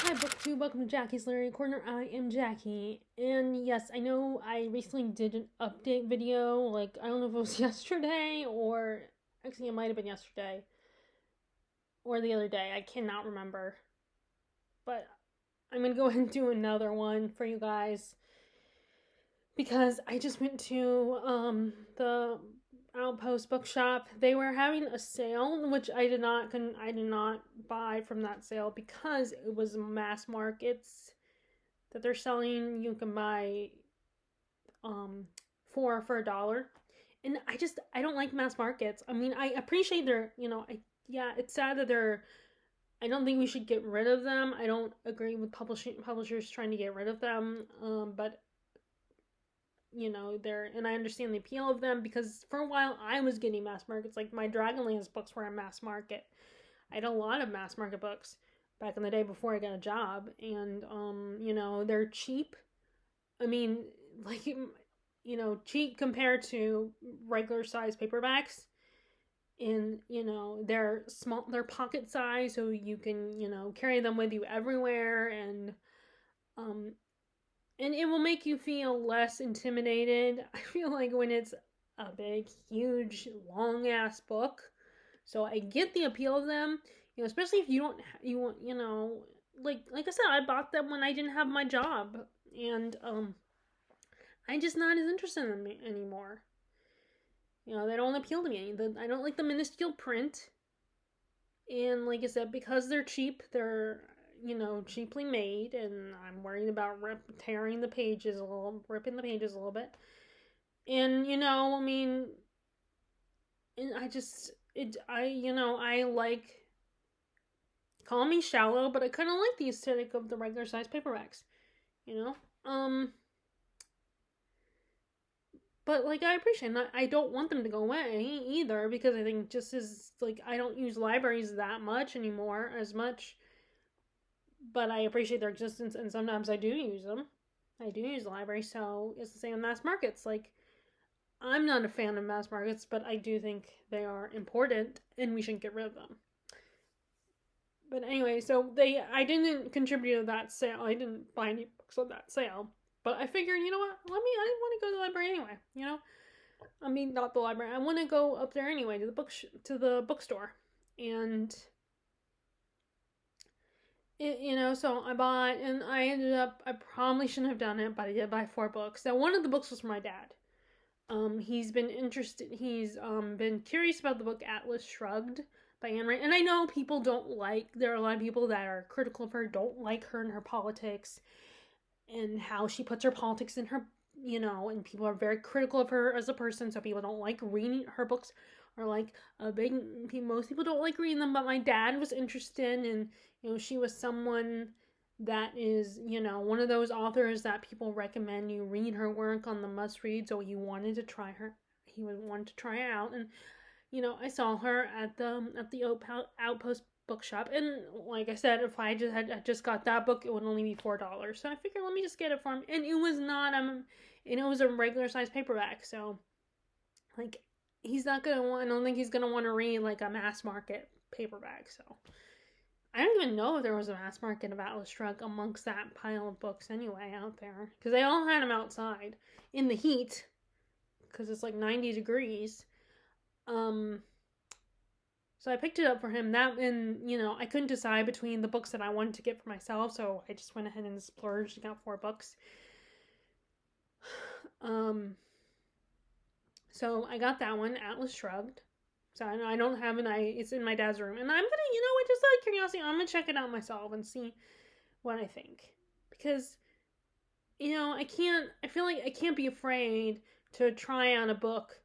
Hi, BookTube. Welcome to Jackie's Literary Corner. I am Jackie. And yes, I know I recently did an update video. Like, I don't know if it was yesterday or... Actually, it might have been yesterday. Or the other day. I cannot remember. But I'm going to go ahead and do another one for you guys. Because I just went to the Outpost Bookshop. They were having a sale, which I did not buy from that sale because it was mass markets that they're selling. You can buy for $1, and I don't like mass markets. I mean, I appreciate their, it's sad that they're. I don't think we should get rid of them. I don't agree with publishers trying to get rid of them. But and I understand the appeal of them because for a while I was getting mass markets. Like my Dragonlance books were a mass market. I had a lot of mass market books back in the day before I got a job, and they're cheap. I mean, like, cheap compared to regular size paperbacks. And, they're small, they're pocket size, so you can, carry them with you everywhere, and it will make you feel less intimidated. I feel like when it's a big, huge, long ass book. So I get the appeal of them, especially if you want, like I said, I bought them when I didn't have my job, and I'm just not as interested in them anymore. They don't appeal to me. I don't like the minuscule print. And like I said, because they're cheap, they're, cheaply made, and I'm worried about ripping the pages a little bit. And, I mean, and I like, call me shallow, but I kind of like the aesthetic of the regular size paperbacks, But, like, I appreciate it. I don't want them to go away either because I think just as, like, I don't use libraries that much anymore, as much. But I appreciate their existence, and sometimes I do use them. I do use the library, so it's the same with mass markets. Like, I'm not a fan of mass markets, but I do think they are important, and we shouldn't get rid of them. But anyway, so I didn't contribute to that sale. I didn't buy any books on that sale. But I figured, I want to go to the library anyway, I mean, not the library. I want to go up there anyway to the bookstore. And so I bought, and I ended up, I probably shouldn't have done it, but I did buy 4 books. Now, one of the books was for my dad. He's been been curious about the book Atlas Shrugged by Ayn Rand. And I know people there are a lot of people that are critical of her, don't like her and her politics, and how she puts her politics in her, and people are very critical of her as a person, so people don't like reading her books, or like most people don't like reading them, but my dad was interested, and, she was someone that is, one of those authors that people recommend you read her work on the must read, so he wanted to try her. He wanted to try her out, and, I saw her at the Outpost bookshop, and like I said, if I just got that book, it would only be $4. So I figured, let me just get it for him, and it was not and it was a regular size paperback. So, like, he's not gonna want. I don't think he's gonna want to read like a mass market paperback. So I don't even know if there was a mass market of Atlas Shrugged amongst that pile of books anyway out there, because they all had them outside in the heat, because it's like 90 degrees. So I picked it up for him. And I couldn't decide between the books that I wanted to get for myself, so I just went ahead and splurged and got 4 books. So I got that one, Atlas Shrugged. So I don't have it's in my dad's room. And I'm gonna, just out of curiosity, I'm gonna check it out myself and see what I think. Because, I feel like I can't be afraid to try on a book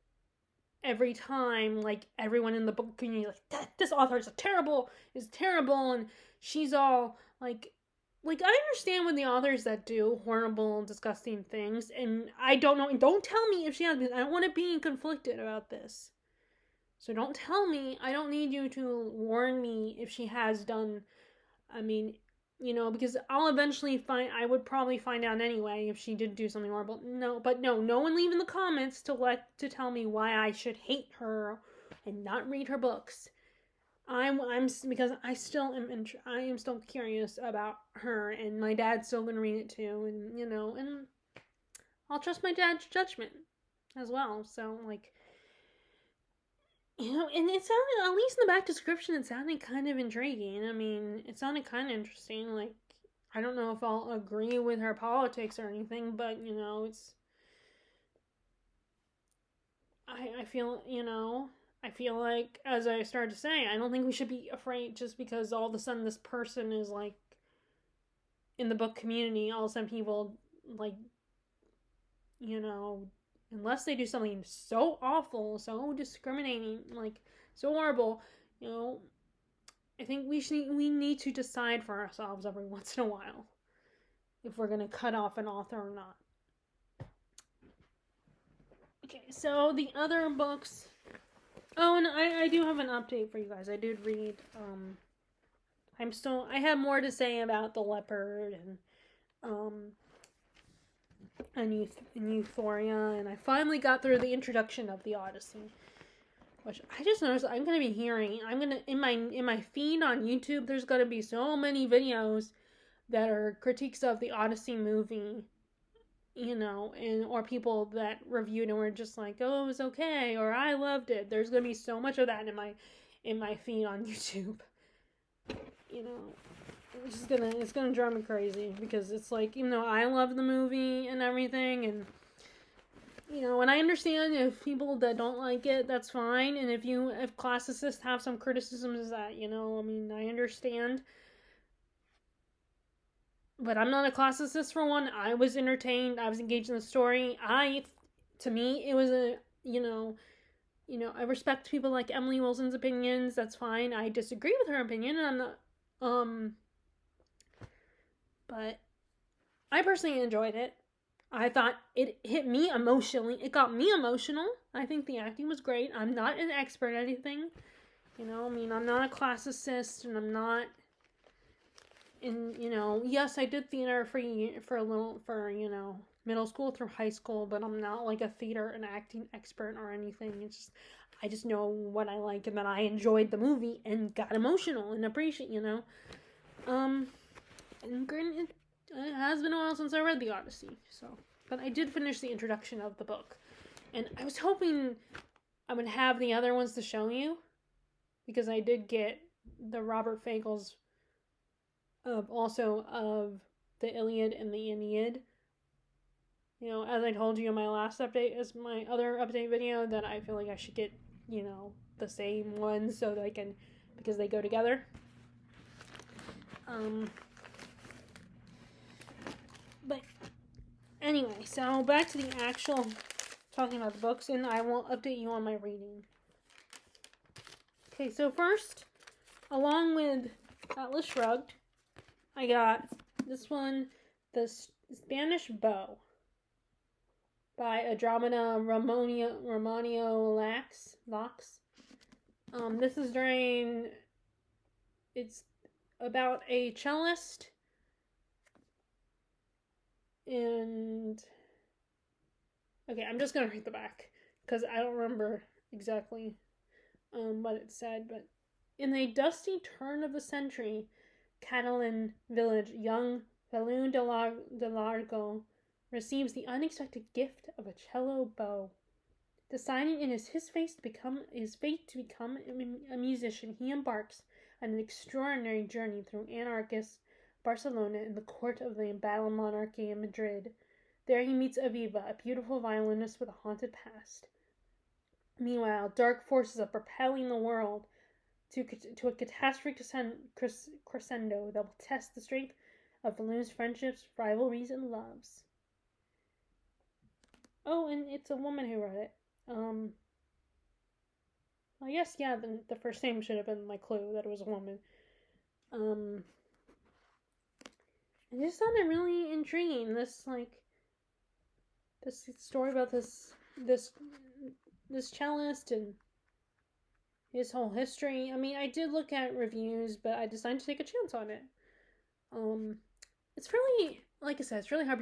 every time, like, everyone in the book community is like, this author is terrible, and she's all like I understand when the authors that do horrible, disgusting things, and I don't know, and don't tell me if she has, I don't want to be conflicted about this, so don't tell me. I don't need you to warn me if she has done, I mean, because I'll eventually I would probably find out anyway if she did do something horrible. No one leave in the comments to tell me why I should hate her and not read her books. because I am still curious about her, and my dad's still gonna read it too, and and I'll trust my dad's judgment as well. So like, and it sounded, at least in the back description, it sounded kind of intriguing. I mean, it sounded kind of interesting. Like, I don't know if I'll agree with her politics or anything, but it's. I feel I feel like, as I started to say, I don't think we should be afraid just because all of a sudden this person is like in the book community. All of a sudden, people like you know unless they do something so awful, so discriminating, like so horrible, you know, I think we need to decide for ourselves every once in a while if we're gonna cut off an author or not. Okay, so the other books. Oh, and I do have an update for you guys. I did read. I have more to say about the leopard um and Euphoria, and I finally got through the introduction of the Odyssey, which I just noticed I'm gonna be hearing. I'm gonna in my feed on YouTube. There's gonna be so many videos that are critiques of the Odyssey movie, and or people that reviewed and were just like, "Oh, it was okay," or "I loved it." There's gonna be so much of that in my feed on YouTube. You know, it's gonna drive me crazy because it's like, even though I love the movie and everything, and and I understand if people that don't like it, that's fine. And if classicists have some criticisms that, I mean, I understand. But I'm not a classicist for one. I was entertained. I was engaged in the story. To me, it was I respect people like Emily Wilson's opinions. That's fine. I disagree with her opinion, and I'm not, but I personally enjoyed it. I thought it hit me emotionally. It got me emotional. I think the acting was great. I'm not an expert at anything. I mean, I'm not a classicist, and I'm not in, yes, I did theater for a little, for, middle school through high school, but I'm not like a theater and acting expert or anything. I just know what I like, and that I enjoyed the movie and got emotional and appreciate, and granted, it has been a while since I read the Odyssey, so, but I did finish the introduction of the book, and I was hoping I would have the other ones to show you, because I did get the Robert Fagles of the Iliad and the Aeneid. As I told you in my last update, as my other update video, that I feel like I should get, the same ones so that because they go together. But anyway, so back to the actual talking about the books, and I will update you on my reading. Okay, so first, along with Atlas Shrugged, I got this one, The Spanish Bow, by Andromeda Romanio Lax. This is it's about a cellist, and okay, I'm just gonna read the back because I don't remember exactly what it said, but in a dusty turn of the century Catalan village, young Valun de Largo receives the unexpected gift of a cello bow. Deciding it is his fate to become a musician, he embarks on an extraordinary journey through anarchist Barcelona and the court of the embattled monarchy in Madrid. There he meets Aviva, a beautiful violinist with a haunted past. Meanwhile, dark forces are propelling the world to a catastrophic crescendo that will test the strength of Valun's friendships, rivalries, and loves. Oh, and it's a woman who wrote it. I guess, yeah, the first name should have been my clue that it was a woman. It just sounded really intriguing. This story about this cellist and his whole history. I mean, I did look at reviews, but I decided to take a chance on it. It's really, like I said, it's really hard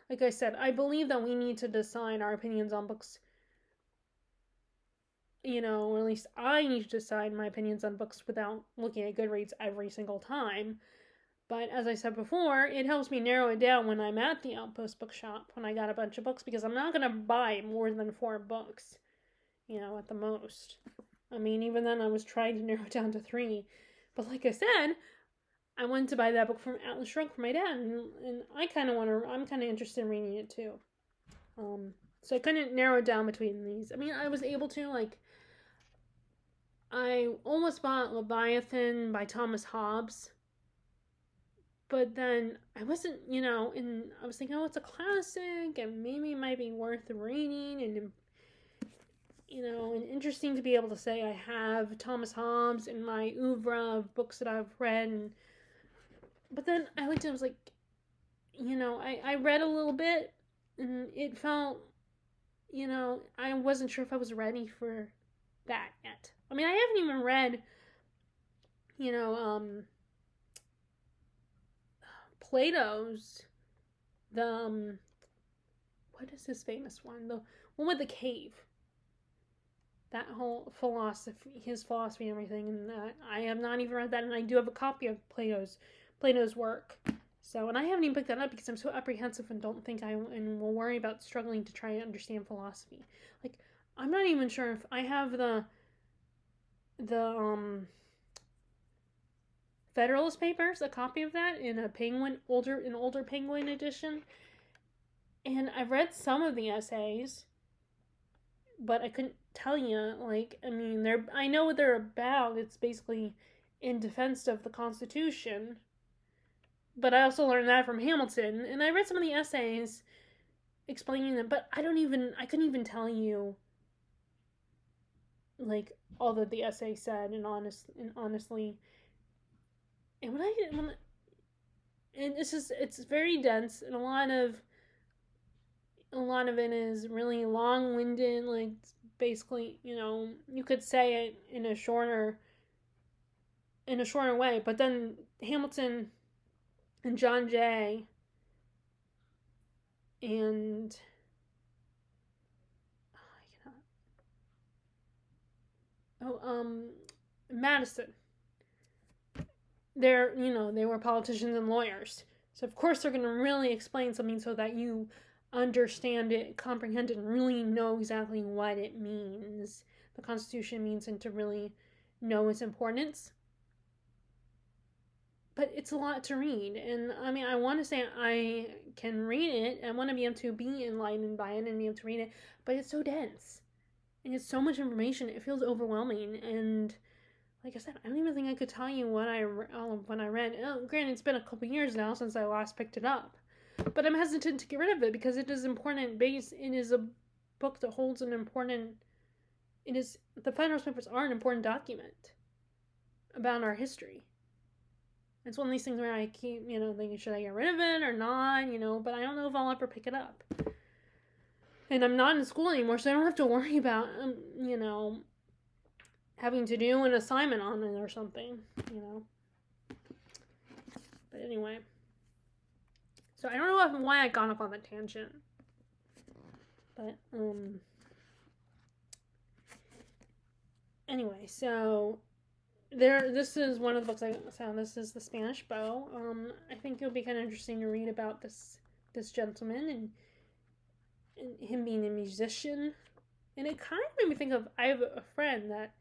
because I believe that we need to decide our opinions on books or at least I need to decide my opinions on books without looking at Goodreads every single time. But as I said before, it helps me narrow it down when I'm at the Outpost bookshop, when I got a bunch of books, because I'm not going to buy more than 4 books, at the most. I mean, even then I was trying to narrow it down to 3. But like I said, I went to buy that book from Atlas Shrugged for my dad, and I'm kind of interested in reading it too. So I couldn't narrow it down between these. I mean, I was able to, I almost bought Leviathan by Thomas Hobbes. But then I wasn't, and I was thinking, oh, it's a classic, and maybe it might be worth reading, and interesting to be able to say I have Thomas Hobbes in my oeuvre of books that I've read. But then I looked and I was like, I read a little bit, and it felt, I wasn't sure if I was ready for that yet. I mean, I haven't even read, Plato's, what is his famous one? The one with the cave. That whole philosophy, his philosophy and everything, and I have not even read that, and I do have a copy of Plato's work. So, and I haven't even picked that up because I'm so apprehensive and don't think and will worry about struggling to try to understand philosophy. Like, I'm not even sure if I have the Federalist Papers, a copy of that in a older Penguin edition. And I've read some of the essays, but I couldn't tell you, I know what they're about. It's basically in defense of the Constitution. But I also learned that from Hamilton, and I read some of the essays explaining them, but I couldn't even tell you, all that the essay said, and honestly, and and it's very dense, and a lot of it is really long-winded, basically, you could say it in a shorter way, but then Hamilton and John Jay and Madison, they were politicians and lawyers, so of course they're going to really explain something so that you understand it, comprehend it, and really know exactly what it means, the Constitution means, and to really know its importance. But it's a lot to read, and I mean, I want to say I can read it, I want to be able to be enlightened by it and be able to read it, but it's so dense, and it's so much information, it feels overwhelming, and like I said, I don't even think I could tell you what when I read. Granted, it's been a couple years now since I last picked it up, but I'm hesitant to get rid of it because it is important base. It is a book that holds an important. The Federalist Papers are an important document about our history. It's one of these things where I keep, thinking, should I get rid of it or not, but I don't know if I'll ever pick it up. And I'm not in school anymore, so I don't have to worry about, having to do an assignment on it or something, But anyway. So I don't know why I got off on that tangent. But, anyway, so this is one of the books I found. This is The Spanish Beau. I think it would be kind of interesting to read about this gentleman and him being a musician. And it kind of made me think of, I have a friend that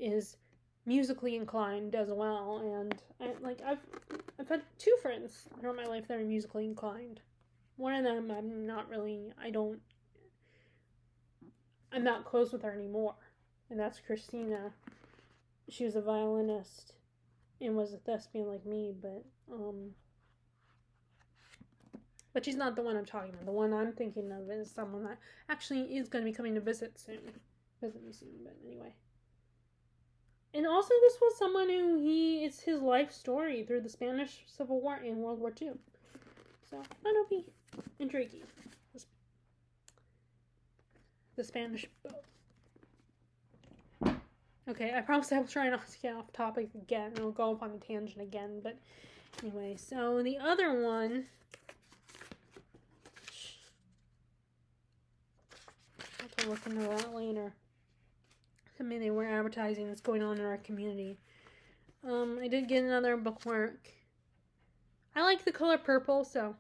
is musically inclined as well, and I've had 2 friends throughout my life that are musically inclined. One of them I'm not close with her anymore, and that's Christina. She was a violinist and was a thespian like me, but she's not the one I'm talking about. The one I'm thinking of is someone that actually is going to be coming to visit me soon, but anyway. And also, this was someone who it's his life story through the Spanish Civil War and World War II. So, that'll be intriguing. The Spanish Beau. Okay, I promise I will try not to get off topic again. I'll go off on a tangent again, but anyway, so the other one, I'll have to look into that later. I mean, they were advertising what's going on in our community. I did get another bookmark. I like the color purple, so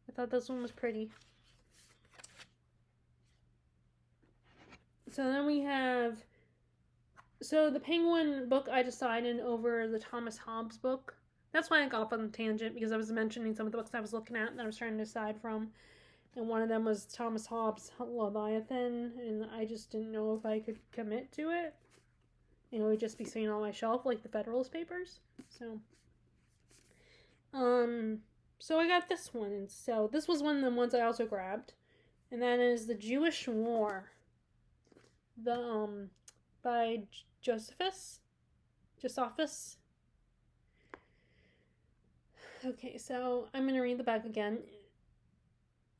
I thought this one was pretty. So then we have, so the Penguin book I decided over the Thomas Hobbes book. That's why I got off on the tangent, because I was mentioning some of the books I was looking at and I was trying to decide from. And one of them was Thomas Hobbes' Leviathan, and I just didn't know if I could commit to it. It would just be sitting on my shelf like the Federalist Papers. So I got this one, and so this was one of the ones I also grabbed, and that is The Jewish War, by Josephus. Okay, so I'm gonna read the back again.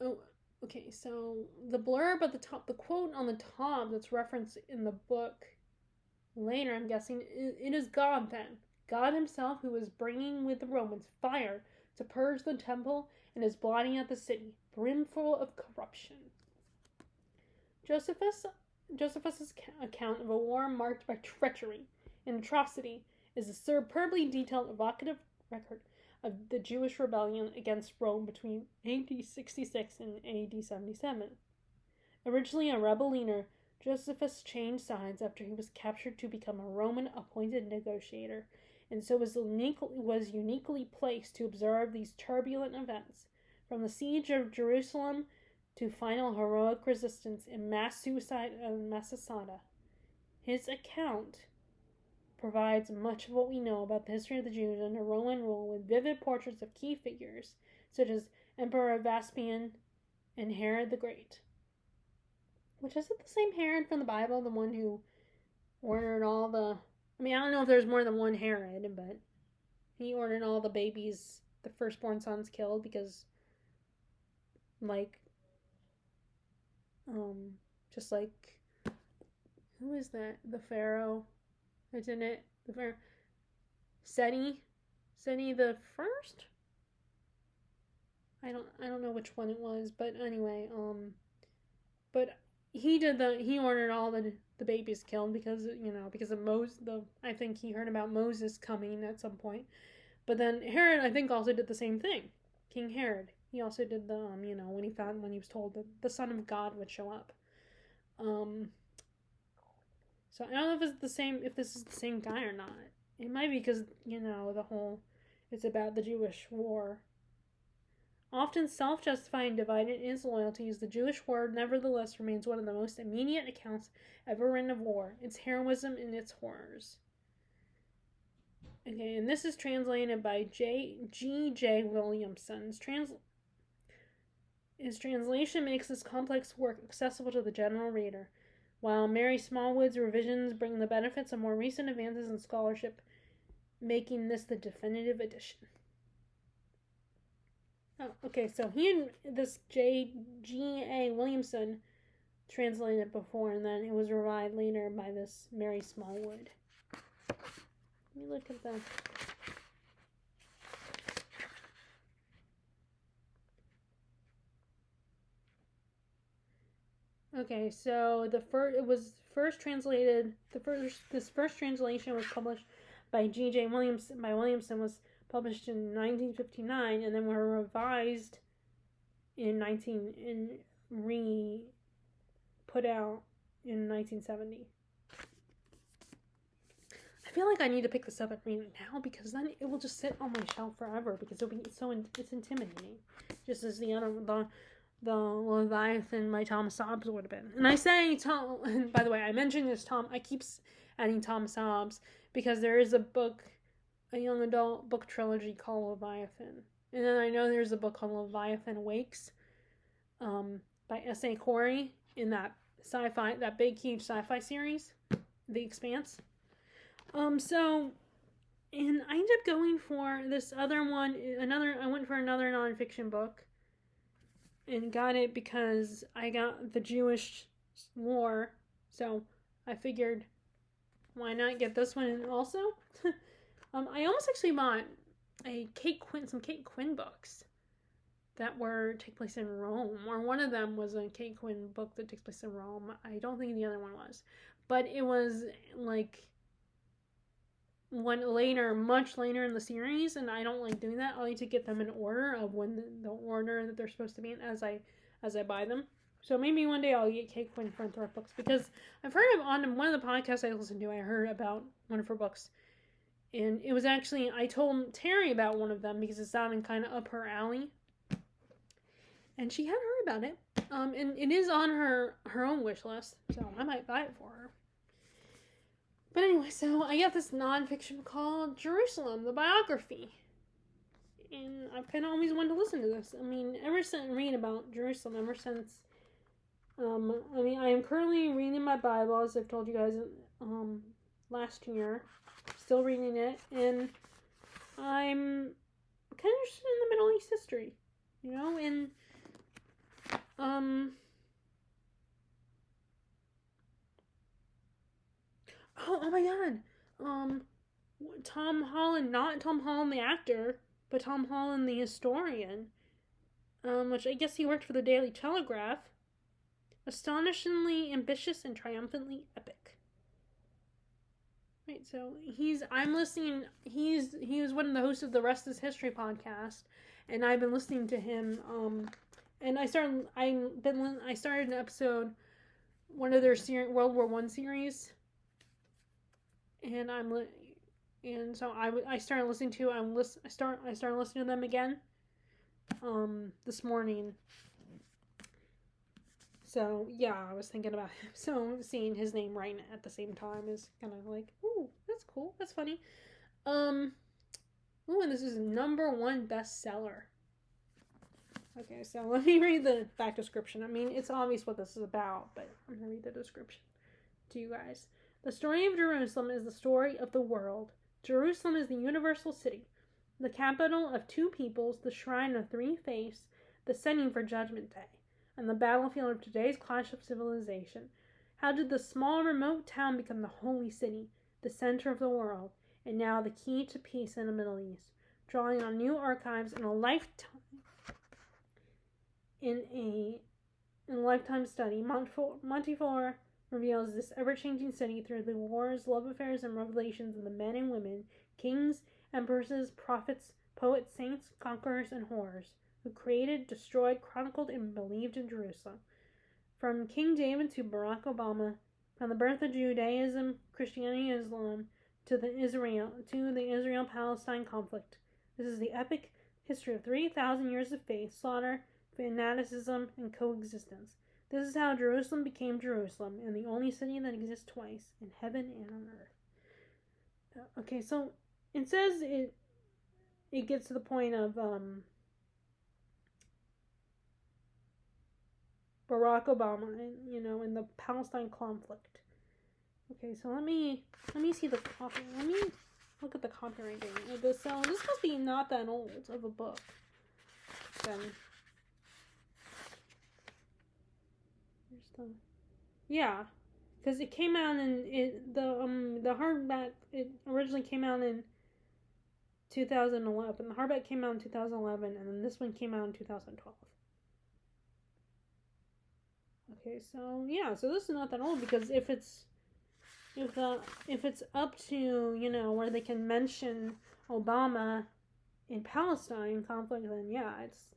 Oh, okay, so the blurb at the top, the quote on the top that's referenced in the book later, I'm guessing, it is God then. God himself, who is bringing with the Romans fire to purge the temple and is blotting out the city, brimful of corruption. Josephus' account of a war marked by treachery and atrocity is a superbly detailed, evocative record of the Jewish rebellion against Rome between AD 66 and AD 77. Originally a rebel leader, Josephus changed sides after he was captured to become a Roman appointed negotiator, and so was uniquely placed to observe these turbulent events, from the siege of Jerusalem to final heroic resistance and mass suicide of Masada. His account provides much of what we know about the history of the Jews under Roman rule, with vivid portraits of key figures such as Emperor Vespasian and Herod the Great. Which, is it the same Herod from the Bible, the one who ordered all the... I mean, I don't know if there's more than one Herod, but he ordered all the babies, the firstborn sons, killed because, like, just like, who is that? The Pharaoh, isn't it? The Pharaoh, Seti the first? I don't know which one it was, but anyway, but he ordered all the babies killed because of Moses. I think he heard about Moses coming at some point, but then Herod, I think, also did the same thing. King Herod, he also did the when he was told that the Son of God would show up. So I don't know if this is the same guy or not. It might be because the whole, it's about the Jewish war. Often self-justifying, divided in its loyalties, the Jewish war nevertheless remains one of the most immediate accounts ever written of war, its heroism and its horrors. Okay, and this is translated by G.J. Williamson. His translation makes this complex work accessible to the general reader, while Mary Smallwood's revisions bring the benefits of more recent advances in scholarship, making this the definitive edition. Oh, okay, so this G.A. Williamson translated it before, and then it was revised later by this Mary Smallwood. Let me look at that. Okay, so this first translation was published by G.J. Williamson. Was published in 1959, and then were revised in put out in 1970. I feel like I need to pick this up and read it now, because then it will just sit on my shelf forever, because it's intimidating, just as the Leviathan by Thomas Hobbes would have been. And I say and by the way, I mentioned this I keep adding Thomas Hobbes because there is a young adult book trilogy called Leviathan. And then I know there's a book called Leviathan Awakes, by S.A. Corey, in that big, huge sci-fi series, The Expanse. And I ended up going for this other one, I went for another nonfiction book, and got it because I got the Jewish War, so I figured, why not get this one also? I almost actually bought some Kate Quinn books that take place in Rome, or one of them was a Kate Quinn book that takes place in Rome. I don't think the other one was, but it was like much later in the series, and I don't like doing that. I like to get them in order of when the order that they're supposed to be in as I buy them. So maybe one day I'll get Kate Quinn for Thrift Books, because I've heard on one of the podcasts I listened to, I heard about one of her books. And it was actually, I told Terry about one of them because it sounded kind of up her alley. And she hadn't heard about it. And it is on her own wish list, so I might buy it for her. But anyway, so I got this nonfiction called Jerusalem, the biography. And I've kind of always wanted to listen to this. I mean, ever since reading about Jerusalem, ever since, I am currently reading my Bible, as I've told you guys, last year. Still reading it, and I'm kind of interested in the Middle East history, and, oh my god, Tom Holland, not Tom Holland the actor, but Tom Holland the historian, which I guess he worked for the Daily Telegraph, astonishingly ambitious and triumphantly epic. Right, so he was one of the hosts of the Rest is History podcast, and I've been listening to him, and I started an episode, one of their World War I series, and so I started listening to, I started listening to them again, this morning. So, yeah, I was thinking about him. So, seeing his name right at the same time is kind of like, ooh, that's cool. That's funny. And this is #1 bestseller. Okay, so let me read the back description. I mean, it's obvious what this is about, but I'm going to read the description to you guys. The story of Jerusalem is the story of the world. Jerusalem is the universal city, the capital of two peoples, the shrine of three faiths, the setting for Judgment Day, and the battlefield of today's clash of civilization. How did the small remote town become the holy city, the center of the world, and now the key to peace in the Middle East? Drawing on new archives in a lifetime study, Montefiore reveals this ever-changing city through the wars, love affairs, and revelations of the men and women, kings, empresses, prophets, poets, saints, conquerors, and horrors, who created, destroyed, chronicled, and believed in Jerusalem. From King David to Barack Obama, from the birth of Judaism, Christianity, Islam, to the Israel-Palestine conflict. This is the epic history of 3,000 years of faith, slaughter, fanaticism, and coexistence. This is how Jerusalem became Jerusalem, and the only city that exists twice, in heaven and on earth. Okay, so it says it gets to the point of, Barack Obama, in the Palestine conflict. Okay, so let me see the copy. Let me look at the copyright date of this. So this must be not that old of a book. Then yeah, because it came out the hardback. It originally came out in 2011. The hardback came out in 2011, and then this one came out in 2012. Okay, so yeah, so this is not that old, because if it's up to, where they can mention Obama in Palestine conflict, then yeah, it's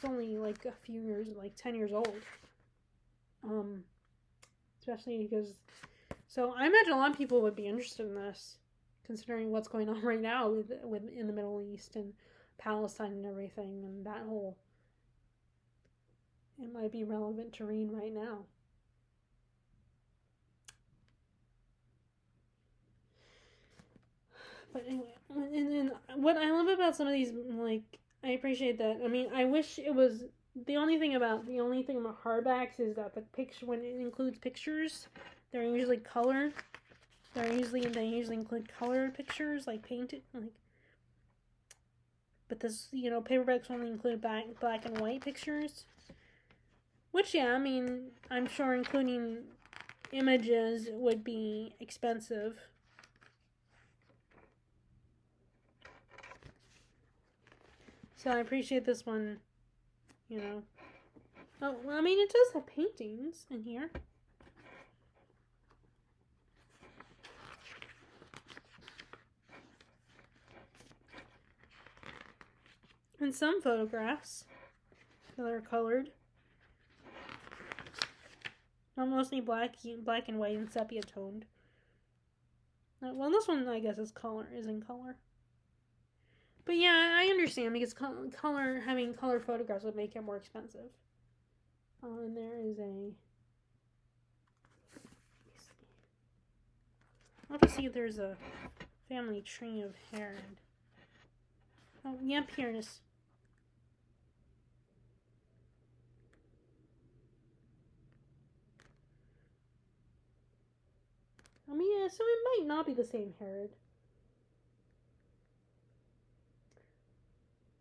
only like a few years, like 10 years old. Especially because, so I imagine a lot of people would be interested in this, considering what's going on right now with in the Middle East and Palestine and everything, and that whole. It might be relevant to read right now. But anyway, and what I love about some of these, like, I appreciate that. I mean, I wish it was, the only thing about hardbacks is that the picture, when it includes pictures, they're usually colored. They usually include colored pictures, like painted, like. But this, paperbacks only include black and white pictures. Which, yeah, I mean, I'm sure including images would be expensive. So I appreciate this one, Oh, well, I mean, it does have paintings in here. And some photographs that are colored. Not mostly black and white and sepia toned. Well, this one I guess is in color. But yeah, I understand because having color photographs would make it more expensive. And there is I'll have to see if there's a family tree of Herod. Oh, yep, here it is. I mean, yeah, so it might not be the same Herod.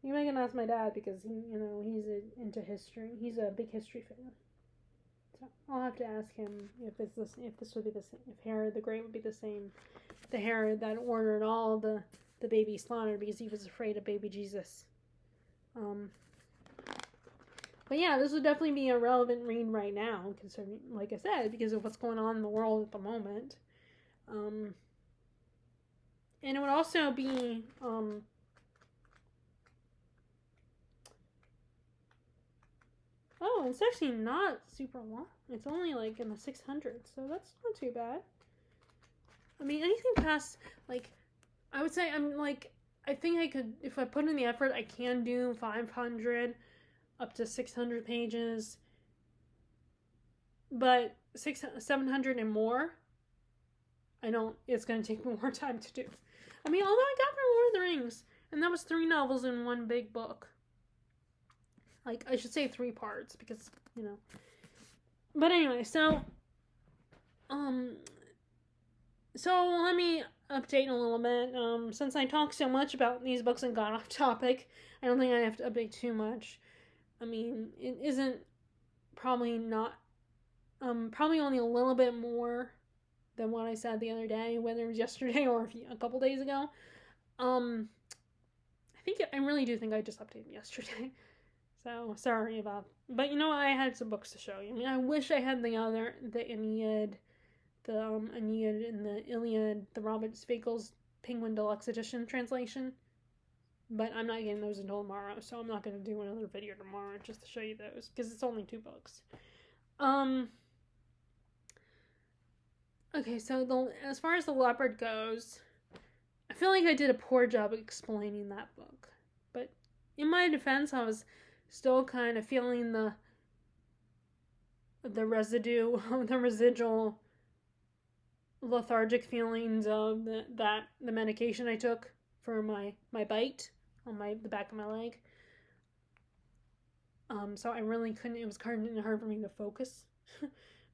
You might can ask my dad because he's into history. He's a big history fan. So I'll have to ask him if this would be the same. If Herod the Great would be the same, the Herod that ordered all the babies slaughtered because he was afraid of baby Jesus. But yeah, this would definitely be a relevant read right now, concerning, like I said, because of what's going on in the world at the moment. And it would also be oh, it's actually not super long. It's only like in the 600s, so that's not too bad. I mean, anything past, like, I would say I think I could, if I put in the effort, I can do 500 up to 600 pages. But 700 and more, it's going to take more time to do. I mean, although I got through Lord of the Rings, and that was 3 novels in one big book. Like, I should say 3 parts, because, But anyway, so let me update a little bit. Since I talked so much about these books and got off topic, I don't think I have to update too much. I mean, it isn't probably not, probably only a little bit more than what I said the other day, whether it was yesterday or a couple days ago. I really do think I just updated yesterday. So, sorry about that. But I had some books to show you. I mean, I wish I had the Aeneid, the Aeneid and the Iliad, the Robert Spiegel's Penguin Deluxe Edition translation. But I'm not getting those until tomorrow, so I'm not going to do another video tomorrow just to show you those, because it's only 2 books. Okay, so as far as The Leopard goes, I feel like I did a poor job explaining that book. But in my defense, I was still kind of feeling the residual lethargic feelings of the medication I took for my bite on the back of my leg. So I really couldn't. It was kind of hard for me to focus.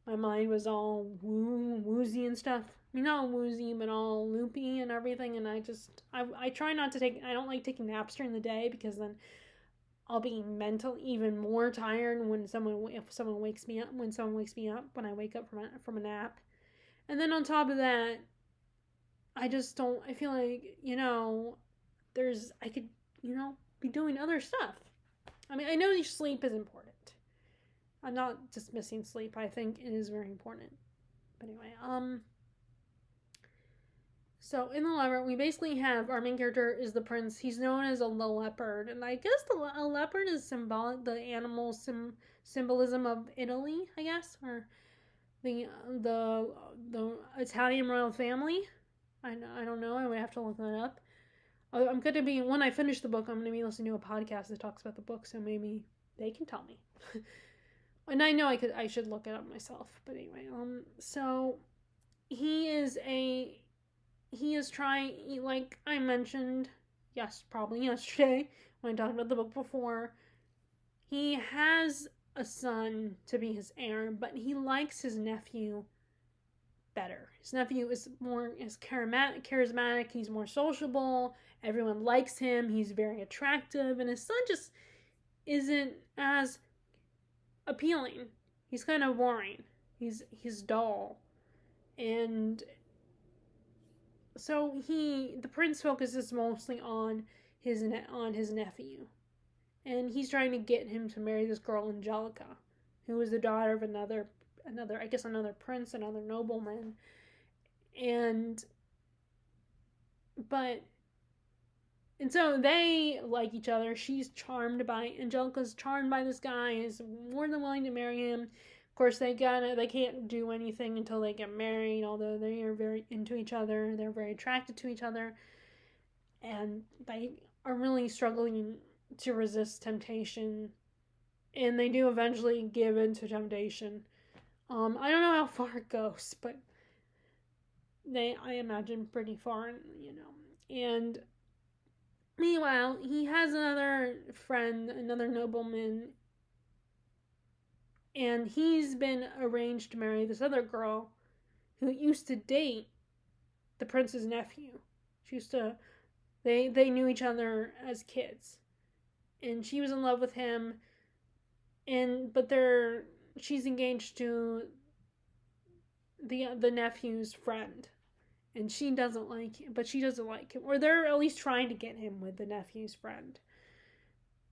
My mind was all woozy and stuff. I mean, not woozy, but all loopy and everything. And I try not to take. I don't like taking naps during the day because then I'll be even more tired if someone wakes me up when I wake up from a nap. And then on top of that, I feel like, I could, be doing other stuff. I mean, I know sleep is important. I'm not dismissing sleep. I think it is very important. But anyway, so in The Leopard, we basically have, our main character is the prince. He's known as a leopard. And I guess a leopard is symbolic, the animal symbolism of Italy, I guess, or the Italian royal family. I don't know. I would have to look that up. I'm going to be, when I finish the book, I'm going to be listening to a podcast that talks about the book, so maybe they can tell me. And I know I should look it up myself. But anyway, so he is trying, like I mentioned, probably yesterday when I talked about the book before, he has a son to be his heir, but he likes his nephew better. His nephew is charismatic, he's more sociable, everyone likes him, he's very attractive, and his son just isn't as appealing. He's kind of boring. He's dull. And so the prince focuses mostly on his nephew. And he's trying to get him to marry this girl, Angelica, who is the daughter of another prince, another nobleman. But And so they like each other. Angelica's charmed by this guy, is more than willing to marry him. Of course, they can't do anything until they get married, although they are very into each other. They're very attracted to each other. And they are really struggling to resist temptation. And they do eventually give in to temptation. I don't know how far it goes, but I imagine, pretty far, And meanwhile, he has another friend, another nobleman, and he's been arranged to marry this other girl who used to date the prince's nephew. They knew each other as kids, and she was in love with him, but she's engaged to the nephew's friend, and she doesn't like him, or they're at least trying to get him with the nephew's friend,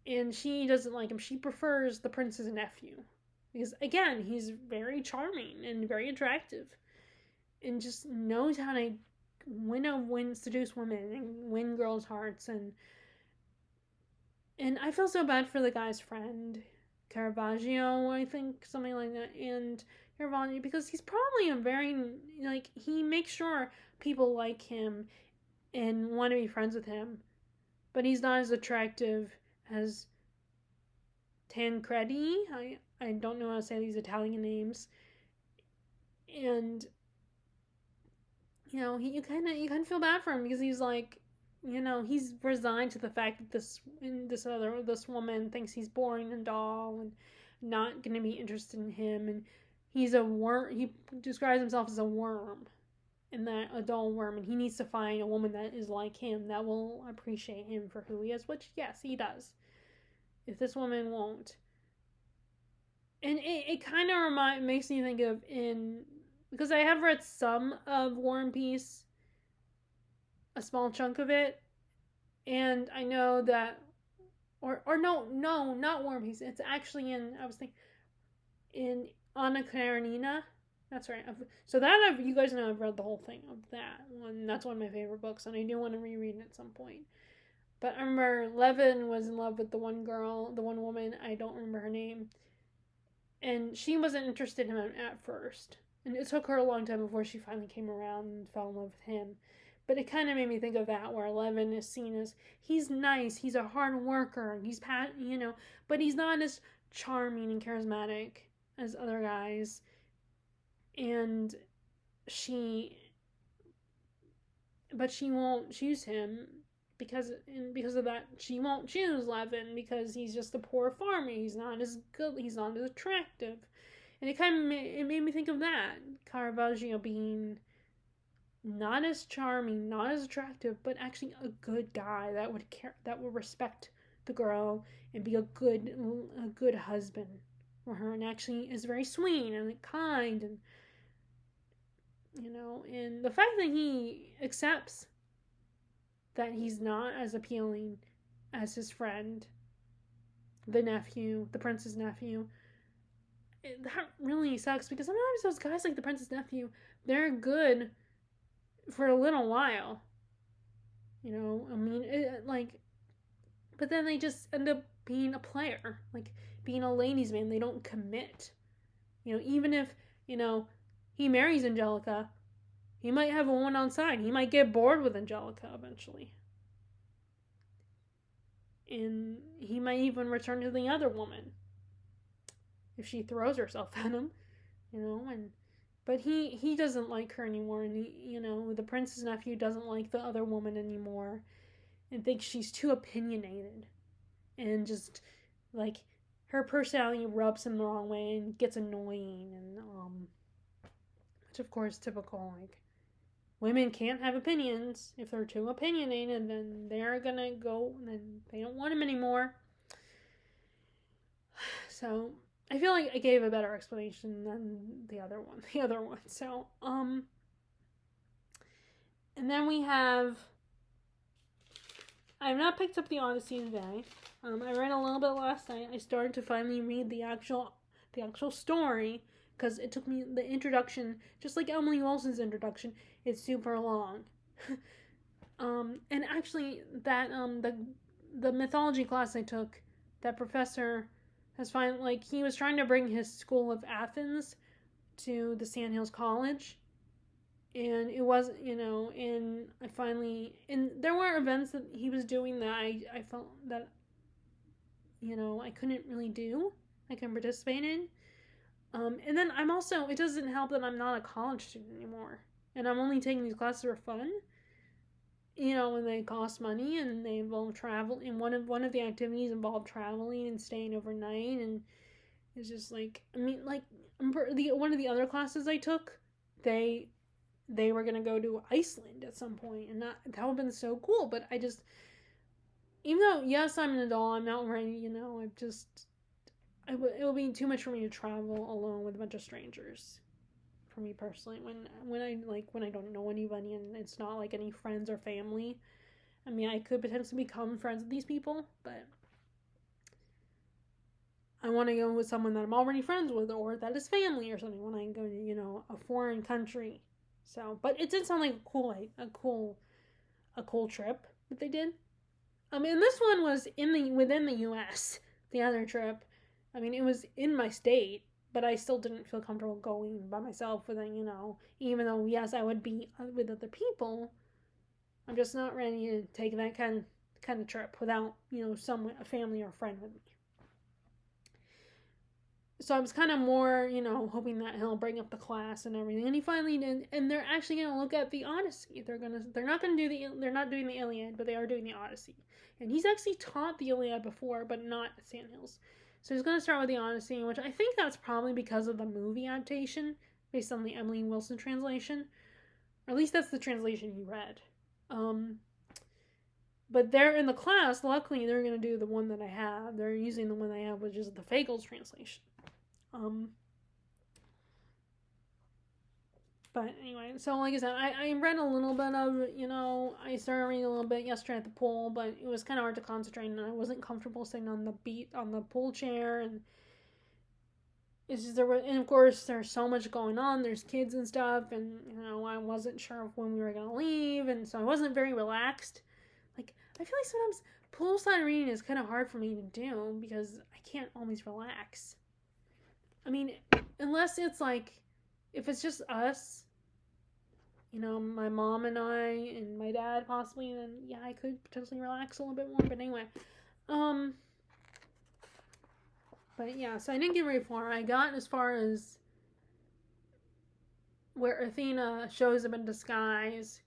and she doesn't like him. She prefers the prince's nephew because, again, he's very charming and very attractive, and just knows how to seduce women and win girls' hearts, and I feel so bad for the guy's friend, Caravaggio, I think, something like that, and Caravaggio, because he's probably he makes sure people like him and want to be friends with him, but he's not as attractive as Tancredi. I don't know how to say these Italian names, and you kind of feel bad for him because he's like, he's resigned to the fact that this woman thinks he's boring and dull and not going to be interested in him, and he's a worm. He describes himself as a worm, and that a dull worm, and he needs to find a woman that is like him, that will appreciate him for who he is, which, yes, he does. If this woman won't. And it kind of makes me think of, because I have read some of War and Peace, a small chunk of it, and I know that, or no, not War and Peace. It's actually in Anna Karenina. That's right. So you guys know I've read the whole thing of that one. That's one of my favorite books, and I do want to reread it at some point. But I remember Levin was in love with the one woman. I don't remember her name, and she wasn't interested in him at first. And it took her a long time before she finally came around and fell in love with him. But it kind of made me think of that, where Levin is seen as, he's nice, he's a hard worker, but he's not as charming and charismatic as other guys. And she won't choose him because of that. She won't choose Levin because he's just a poor farmer. He's not as good. He's not as attractive. And it made me think of that. Caravaggio being not as charming, not as attractive, but actually a good guy that would respect the girl and be a good husband for her, and actually is very sweet and kind, and and the fact that he accepts that he's not as appealing as his friend, the prince's nephew, that really sucks, because sometimes those guys like the prince's nephew, they're good for a little while. But then they just end up being a player, like being a ladies' man. They don't commit. Even if, he marries Angelica, he might have a woman on side. He might get bored with Angelica eventually. And he might even return to the other woman if she throws herself at him, but he doesn't like her anymore, and the prince's nephew doesn't like the other woman anymore and thinks she's too opinionated, and just, like, her personality rubs him the wrong way and gets annoying, and which, of course, typical, like, women can't have opinions. If they're too opinionated, then they're gonna go, and then they don't want him anymore. So I feel like I gave a better explanation than the other one. So, and then we have, I have not picked up the Odyssey today. I read a little bit last night. I started to finally read the actual story, because it took me, the introduction, just like Emily Wilson's introduction, it's super long. And actually, that the mythology class I took, that professor has finally, like, he was trying to bring his school of Athens to the Sandhills College, and it wasn't, and I finally, and there were events that he was doing that I felt that, I couldn't really do, I couldn't participate in. And then I'm also, it doesn't help that I'm not a college student anymore, and I'm only taking these classes for fun. And they cost money and they involve travel. And one of the activities involved traveling and staying overnight, and it's just like, I mean, like, one of the other classes I took, they were gonna go to Iceland at some point, and that would have been so cool. But I just, even though yes, I'm an adult, I'm not ready. I just, it would be too much for me to travel alone with a bunch of strangers. For me personally, when I don't know anybody and it's not like any friends or family. I mean, I could potentially become friends with these people, but I want to go with someone that I'm already friends with or that is family or something when I go to, a foreign country. So, but it did sound like a cool trip that they did. I mean, this one was within the U.S. The other trip, I mean, it was in my state, but I still didn't feel comfortable going by myself with even though yes, I would be with other people. I'm just not ready to take that kind of trip without a family or a friend with me. So I was kind of more, hoping that he'll bring up the class and everything, and he finally did. And they're actually gonna look at the Odyssey. They're not gonna do they're not doing the Iliad, but they are doing the Odyssey. And he's actually taught the Iliad before, but not at Sandhills. So he's gonna start with the Odyssey, which I think that's probably because of the movie adaptation based on the Emily Wilson translation, or at least that's the translation he read. But they're in the class. Luckily, they're gonna do the one that I have. They're using the one I have, which is the Fagles translation. Um, but anyway, so like I said, I read a little bit of it, I started reading a little bit yesterday at the pool, but it was kind of hard to concentrate, and I wasn't comfortable sitting on the pool chair, and it's just and of course there's so much going on. There's kids and stuff, and I wasn't sure when we were gonna leave, and so I wasn't very relaxed. Like, I feel like sometimes poolside reading is kind of hard for me to do because I can't always relax. I mean, unless it's like, if it's just us, my mom and I and my dad possibly, then yeah, I could potentially relax a little bit more. But anyway, but yeah, so I didn't get very far. I got as far as where Athena shows up in disguise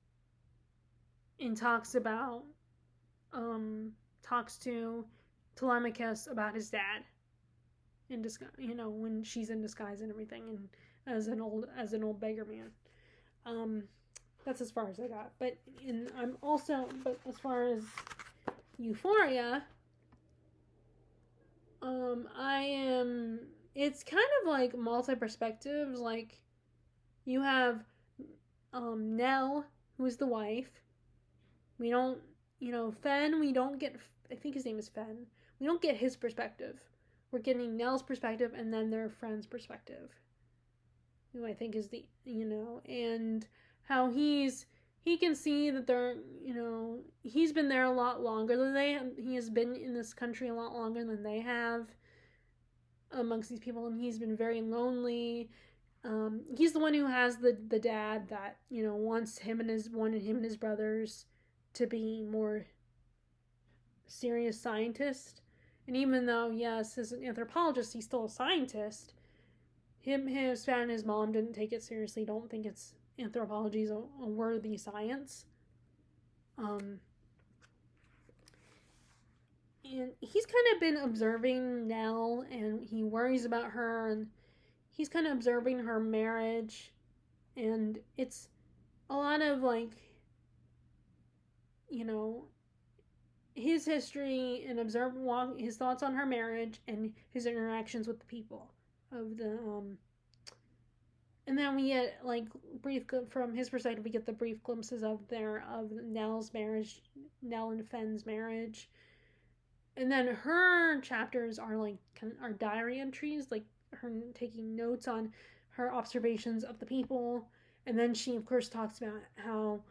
and talks to Telemachus about his dad in disguise. When she's in disguise and everything, and as an old beggar man. That's as far as I got. But as far as Euphoria, I am. It's kind of like multi perspectives. Like, you have Nell, who is the wife. We don't, Fen. We don't get. I think his name is Fen. We don't get his perspective. We're getting Nell's perspective and then their friend's perspective, who I think is and how he can see that they're, he's been there a lot longer than they have. He has been in this country a lot longer than they have amongst these people, and he's been very lonely. He's the one who has the dad that, wants him and his brothers to be more serious scientists. And even though, yes, as an anthropologist, he's still a scientist, his dad and his mom didn't take it seriously, don't think anthropology is a worthy science. And he's kind of been observing Nell, and he worries about her, and he's kind of observing her marriage, and it's a lot of like, his history and observing his thoughts on her marriage and his interactions with the people of the and then we get like brief from his perspective. We get the brief glimpses of Nell's marriage, Nell and Fen's marriage, and then her chapters are like are diary entries, like her taking notes on her observations of the people, and then she of course talks about how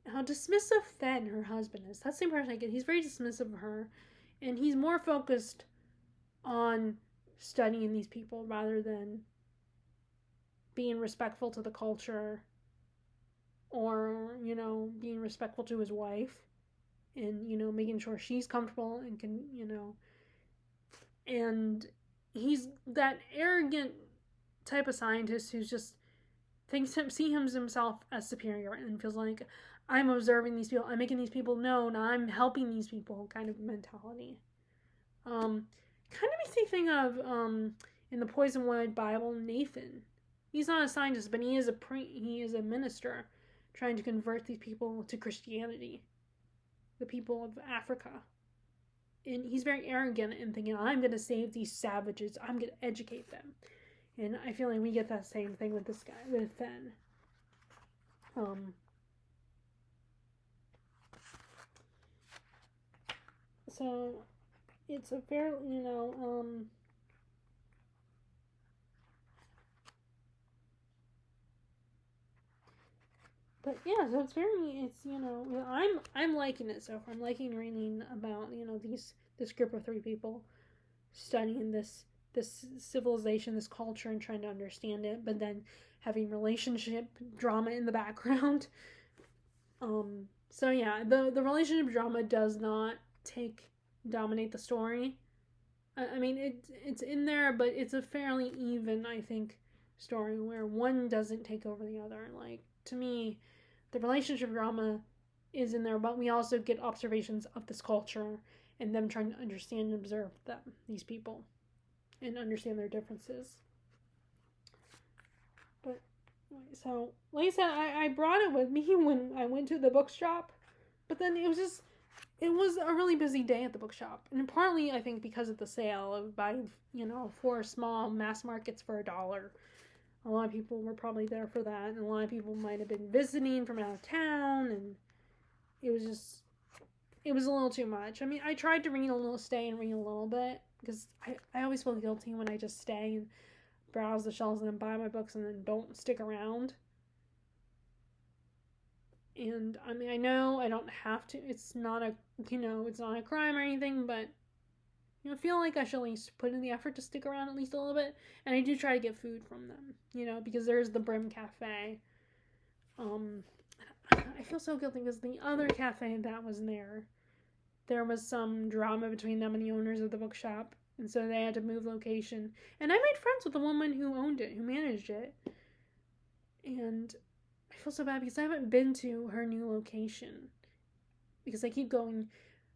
how dismissive Fen, her husband, is. That's the impression I get. He's very dismissive of her, and he's more focused on studying these people rather than being respectful to the culture or, you know, being respectful to his wife and, you know, making sure she's comfortable and can, you know, and he's that arrogant type of scientist who's just see himself as superior and feels like I'm observing these people, I'm making these people known, I'm helping these people kind of mentality. Kind of makes me think of in the Poisonwood Bible, Nathan. He's not a scientist, but he is a minister trying to convert these people to Christianity, the people of Africa. And he's very arrogant in thinking, I'm going to save these savages, I'm going to educate them. And I feel like we get that same thing with this guy, with Fen. So it's a fair, you know, but yeah, so it's, you know, I'm liking it so far. I'm liking reading about, you know, this group of 3 people studying this civilization, this culture, and trying to understand it, but then having relationship drama in the background. So yeah, the relationship drama does not dominate the story. I mean, it's in there, but it's a fairly even, I think, story where one doesn't take over the other. Like, to me, the relationship drama is in there, but we also get observations of this culture and them trying to understand and observe them, these people, and understand their differences. But so, like I said, I brought it with me when I went to the bookshop, but then it was a really busy day at the bookshop, and partly I think because of the sale of buying, you know, 4 small mass markets for $1. A lot of people were probably there for that, and a lot of people might have been visiting from out of town, and it was a little too much. I mean, I tried to stay and read a little bit, because I always feel guilty when I just stay and browse the shelves and then buy my books and then don't stick around. And I mean, I know I don't have to. It's not a, you know, it's not a crime or anything, but you know, I feel like I should at least put in the effort to stick around at least a little bit. And I do try to get food from them, you know, because there's the Brim Cafe. I feel so guilty because the other cafe that was there was some drama between them and the owners of the bookshop, and so they had to move location. And I made friends with the woman who owned it, who managed it. And I feel so bad because I haven't been to her new location because I keep going.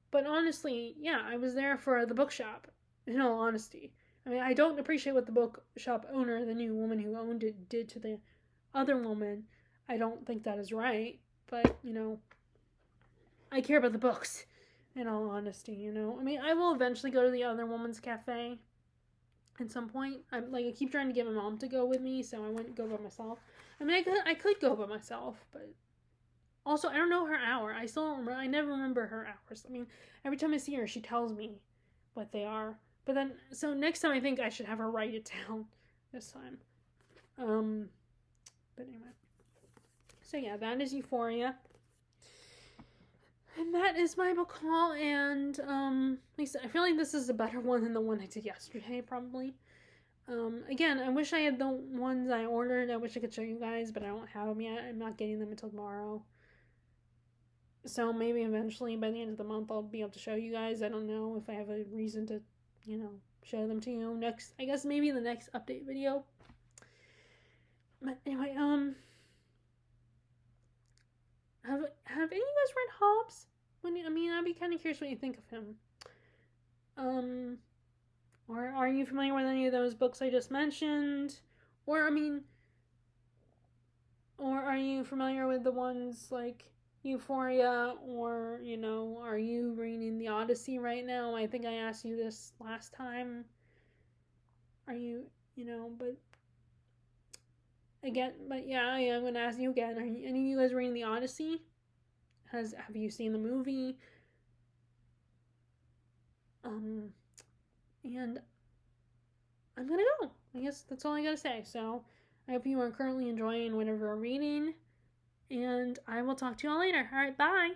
But honestly, yeah, I was there for the bookshop, in all honesty. I mean, I don't appreciate what the bookshop owner, the new woman who owned it, did to the other woman. I don't think that is right. But, you know, I care about the books, in all honesty, you know. I mean, I will eventually go to the other woman's cafe at some point. I keep trying to get my mom to go with me, so I wouldn't go by myself. I mean, I could go by myself, but also I don't know her hour. I still don't remember. I never remember her hours. I mean, every time I see her, she tells me what they are. But then, so next time I think I should have her write it down this time. But anyway. So yeah, that is Euphoria. And that is my book haul, and like I said, I feel like this is a better one than the one I did yesterday, probably. Again, I wish I had the ones I ordered. I wish I could show you guys, but I don't have them yet. I'm not getting them until tomorrow. So maybe eventually, by the end of the month, I'll be able to show you guys. I don't know if I have a reason to, you know, show them to you next. I guess maybe in the next update video. But anyway, have any of you guys read Hobbes? I mean, I'd be kind of curious what you think of him. Or are you familiar with any of those books I just mentioned? Or, I mean, or are you familiar with the ones like Euphoria? Or, you know, are you reading the Odyssey right now? I think I asked you this last time. Are you, you know, but again, but yeah, I'm going to ask you again. Are any of you guys reading the Odyssey? Have you seen the movie? And I'm gonna go. I guess that's all I gotta say. So I hope you are currently enjoying whatever you're reading. And I will talk to you all later. All right, bye.